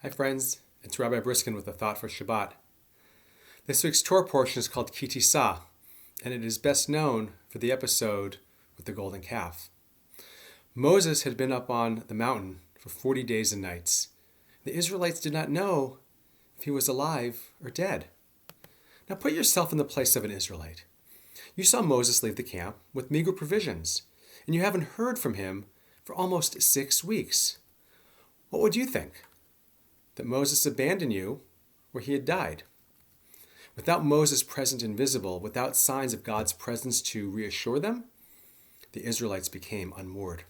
Hi friends, it's Rabbi Briskin with a thought for Shabbat. This week's Torah portion is called Tisa, and it is best known for the episode with the golden calf. Moses had been up on the mountain for 40 days and nights. The Israelites did not know if he was alive or dead. Now put yourself in the place of an Israelite. You saw Moses leave the camp with meager provisions, and you haven't heard from him for almost 6 weeks. What would you think? That Moses abandoned you, or he had died? Without Moses present and visible, without signs of God's presence to reassure them, the Israelites became unmoored.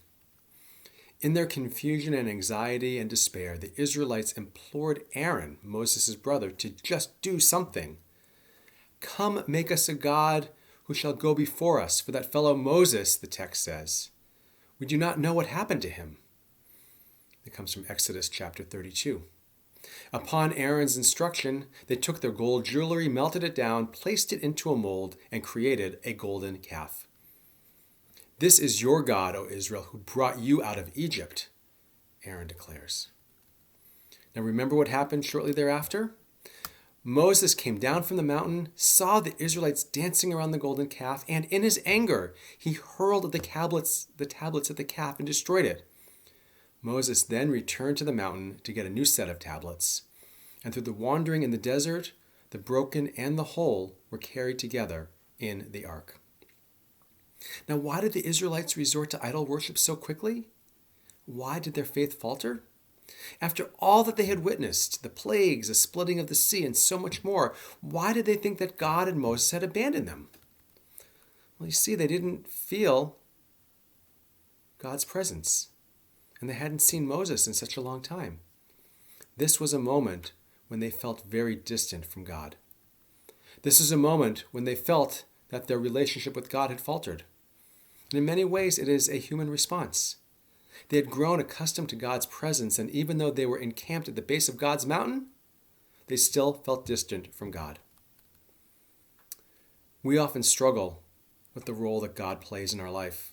In their confusion and anxiety and despair, the Israelites implored Aaron, Moses' brother, to just do something. Come, make us a God who shall go before us, for that fellow Moses, the text says. We do not know what happened to him. It comes from Exodus chapter 32. Upon Aaron's instruction, they took their gold jewelry, melted it down, placed it into a mold, and created a golden calf. This is your God, O Israel, who brought you out of Egypt, Aaron declares. Now remember what happened shortly thereafter? Moses came down from the mountain, saw the Israelites dancing around the golden calf, and in his anger, he hurled the tablets at the calf and destroyed it. Moses then returned to the mountain to get a new set of tablets, and through the wandering in the desert, the broken and the whole were carried together in the ark. Now, why did the Israelites resort to idol worship so quickly? Why did their faith falter? After all that they had witnessed, the plagues, the splitting of the sea, and so much more, why did they think that God and Moses had abandoned them? Well, you see, they didn't feel God's presence. And they hadn't seen Moses in such a long time. This was a moment when they felt very distant from God. This is a moment when they felt that their relationship with God had faltered. And in many ways, it is a human response. They had grown accustomed to God's presence, and even though they were encamped at the base of God's mountain, they still felt distant from God. We often struggle with the role that God plays in our life.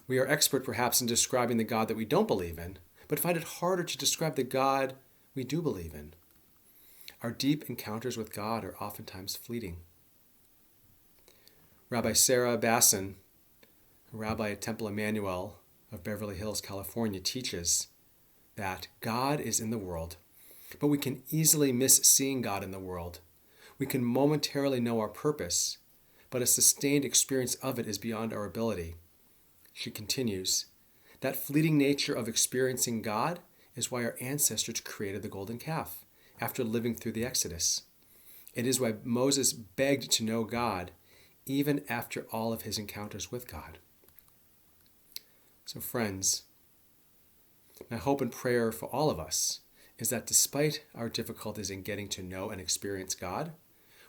We are expert perhaps in describing the God that we don't believe in, but find it harder to describe the God we do believe in. Our deep encounters with God are oftentimes fleeting. Rabbi Sarah Bassin, a rabbi at Temple Emmanuel of Beverly Hills, California, teaches that God is in the world, but we can easily miss seeing God in the world. We can momentarily know our purpose, but a sustained experience of it is beyond our ability. She continues, that fleeting nature of experiencing God is why our ancestors created the golden calf after living through the Exodus. It is why Moses begged to know God even after all of his encounters with God. So friends, my hope and prayer for all of us is that despite our difficulties in getting to know and experience God,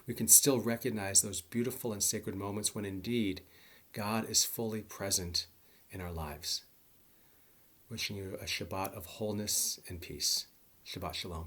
we can still recognize those beautiful and sacred moments when indeed God is fully present in our lives. Wishing you a Shabbat of wholeness and peace. Shabbat Shalom.